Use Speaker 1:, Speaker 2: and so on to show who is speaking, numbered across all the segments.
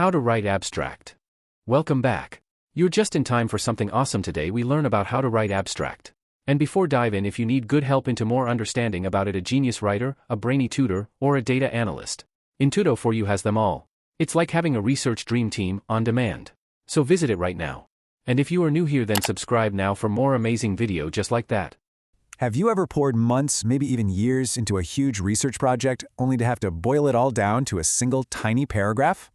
Speaker 1: How to write abstract. Welcome back. You're just in time for something awesome today. We learn about how to write abstract. And before dive in, if you need good help into more understanding about it, a genius writer, a brainy tutor, or a data analyst, Intudo4U has them all. It's like having a research dream team on demand. So visit it right now. And if you are new here, then subscribe now for more amazing video just like that.
Speaker 2: Have you ever poured months, maybe even years, into a huge research project only to have to boil it all down to a single tiny paragraph?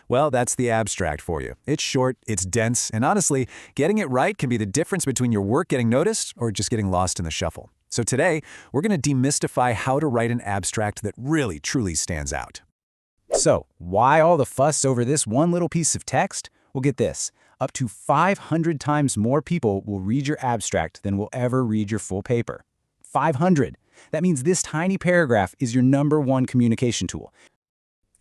Speaker 2: Well, that's the abstract for you. It's short, it's dense, and honestly, getting it right can be the difference between your work getting noticed or just getting lost in the shuffle. So today, we're going to demystify how to write an abstract that really, truly stands out.
Speaker 3: So, why all the fuss over this one little piece of text? Well, get this. Up to 500 times more people will read your abstract than will ever read your full paper. 500. That means this tiny paragraph is your #1 communication tool.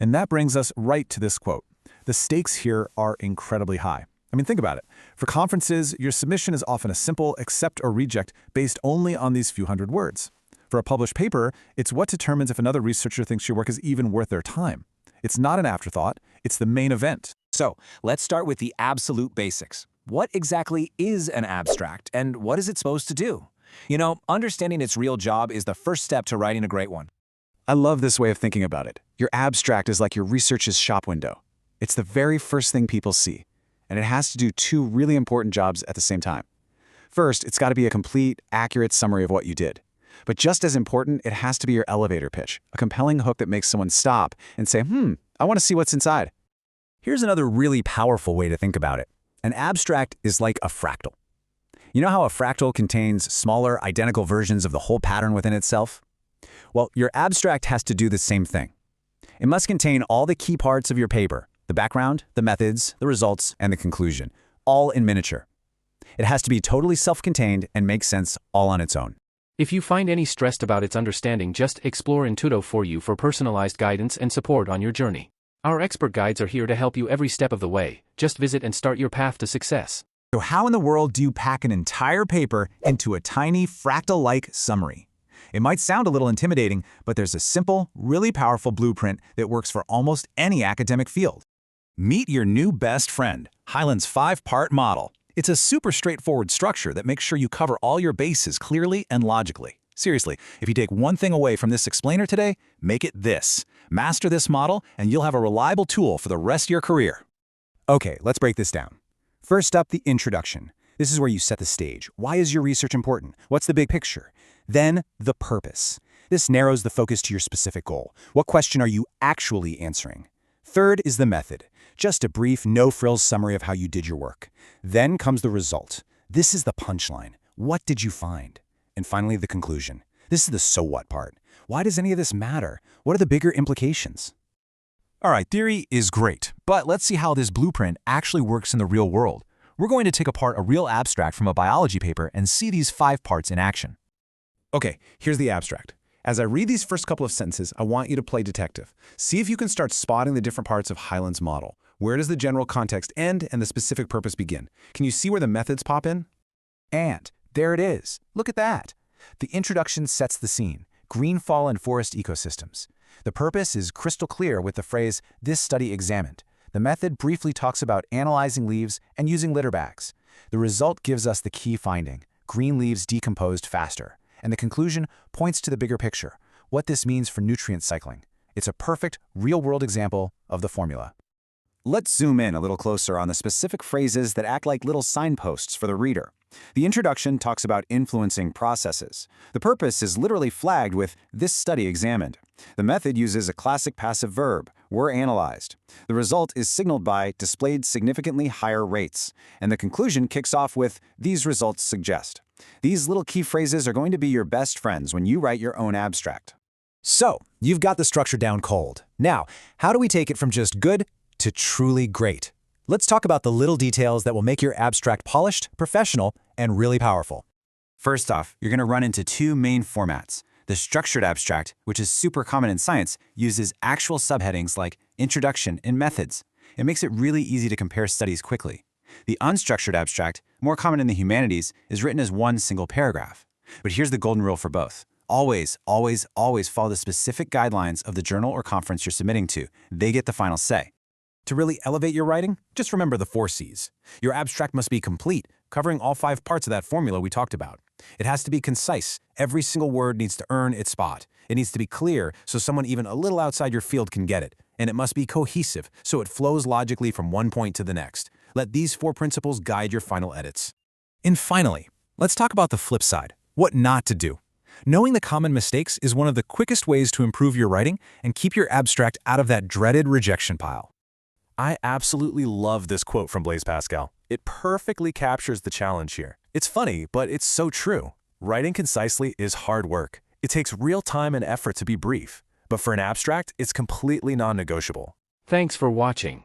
Speaker 2: And that brings us right to this quote. The stakes here are incredibly high. I mean, think about it. For conferences, your submission is often a simple accept or reject based only on these few hundred words. For a published paper, it's what determines if another researcher thinks your work is even worth their time. It's not an afterthought, it's the main event.
Speaker 4: So, let's start with the absolute basics. What exactly is an abstract, and what is it supposed to do? You know, understanding its real job is the first step to writing a great one.
Speaker 2: I love this way of thinking about it. Your abstract is like your research's shop window. It's the very first thing people see, and it has to do two really important jobs at the same time. First, it's got to be a complete, accurate summary of what you did. But just as important, it has to be your elevator pitch, a compelling hook that makes someone stop and say, I want to see what's inside.
Speaker 3: Here's another really powerful way to think about it. An abstract is like a fractal. You know how a fractal contains smaller, identical versions of the whole pattern within itself? Well, your abstract has to do the same thing. It must contain all the key parts of your paper, the background, the methods, the results, and the conclusion, all in miniature. It has to be totally self-contained and make sense all on its own.
Speaker 1: If you find any stressed about its understanding, just explore Intudo4U for personalized guidance and support on your journey. Our expert guides are here to help you every step of the way. Just visit and start your path to success.
Speaker 3: So how in the world do you pack an entire paper into a tiny fractal-like summary? It might sound a little intimidating, but there's a simple, really powerful blueprint that works for almost any academic field. Meet your new best friend, Hyland's 5-part model. It's a super straightforward structure that makes sure you cover all your bases clearly and logically. Seriously, if you take one thing away from this explainer today, make it this. Master this model, and you'll have a reliable tool for the rest of your career. Okay, let's break this down. First up, the introduction. This is where you set the stage. Why is your research important? What's the big picture? Then, the purpose. This narrows the focus to your specific goal. What question are you actually answering? Third is the method. Just a brief, no-frills summary of how you did your work. Then comes the result. This is the punchline. What did you find? And finally, the conclusion. This is the so what part. Why does any of this matter? What are the bigger implications? All right, theory is great, but let's see how this blueprint actually works in the real world. We're going to take apart a real abstract from a biology paper and see these 5 parts in action. Okay, here's the abstract. As I read these first couple of sentences, I want you to play detective. See if you can start spotting the different parts of Hyland's model. Where does the general context end and the specific purpose begin? Can you see where the methods pop in? And there it is. Look at that. The introduction sets the scene. Green fall and forest ecosystems. The purpose is crystal clear with the phrase, "this study examined." The method briefly talks about analyzing leaves and using litter bags. The result gives us the key finding. Green leaves decomposed faster. And the conclusion points to the bigger picture, what this means for nutrient cycling. It's a perfect, real-world example of the formula. Let's zoom in a little closer on the specific phrases that act like little signposts for the reader. The introduction talks about influencing processes. The purpose is literally flagged with "this study examined." The method uses a classic passive verb, "were analyzed." The result is signaled by "displayed significantly higher rates." And the conclusion kicks off with "these results suggest." These little key phrases are going to be your best friends when you write your own abstract. So, you've got the structure down cold. Now, how do we take it from just good to truly great? Let's talk about the little details that will make your abstract polished, professional, and really powerful. First off, you're going to run into 2 main formats. The structured abstract, which is super common in science, uses actual subheadings like introduction and methods. It makes it really easy to compare studies quickly. The unstructured abstract, more common in the humanities, is written as one single paragraph. But here's the golden rule for both. Always, always, always follow the specific guidelines of the journal or conference you're submitting to. They get the final say.
Speaker 2: To really elevate your writing, just remember the 4 C's. Your abstract must be complete, covering all 5 parts of that formula we talked about. It has to be concise. Every single word needs to earn its spot. It needs to be clear so someone even a little outside your field can get it. And it must be cohesive so it flows logically from one point to the next. Let these 4 principles guide your final edits. And finally, let's talk about the flip side, what not to do. Knowing the common mistakes is one of the quickest ways to improve your writing and keep your abstract out of that dreaded rejection pile.
Speaker 5: I absolutely love this quote from Blaise Pascal. It perfectly captures the challenge here. It's funny, but it's so true. Writing concisely is hard work. It takes real time and effort to be brief. But for an abstract, it's completely non-negotiable.
Speaker 1: Thanks for watching.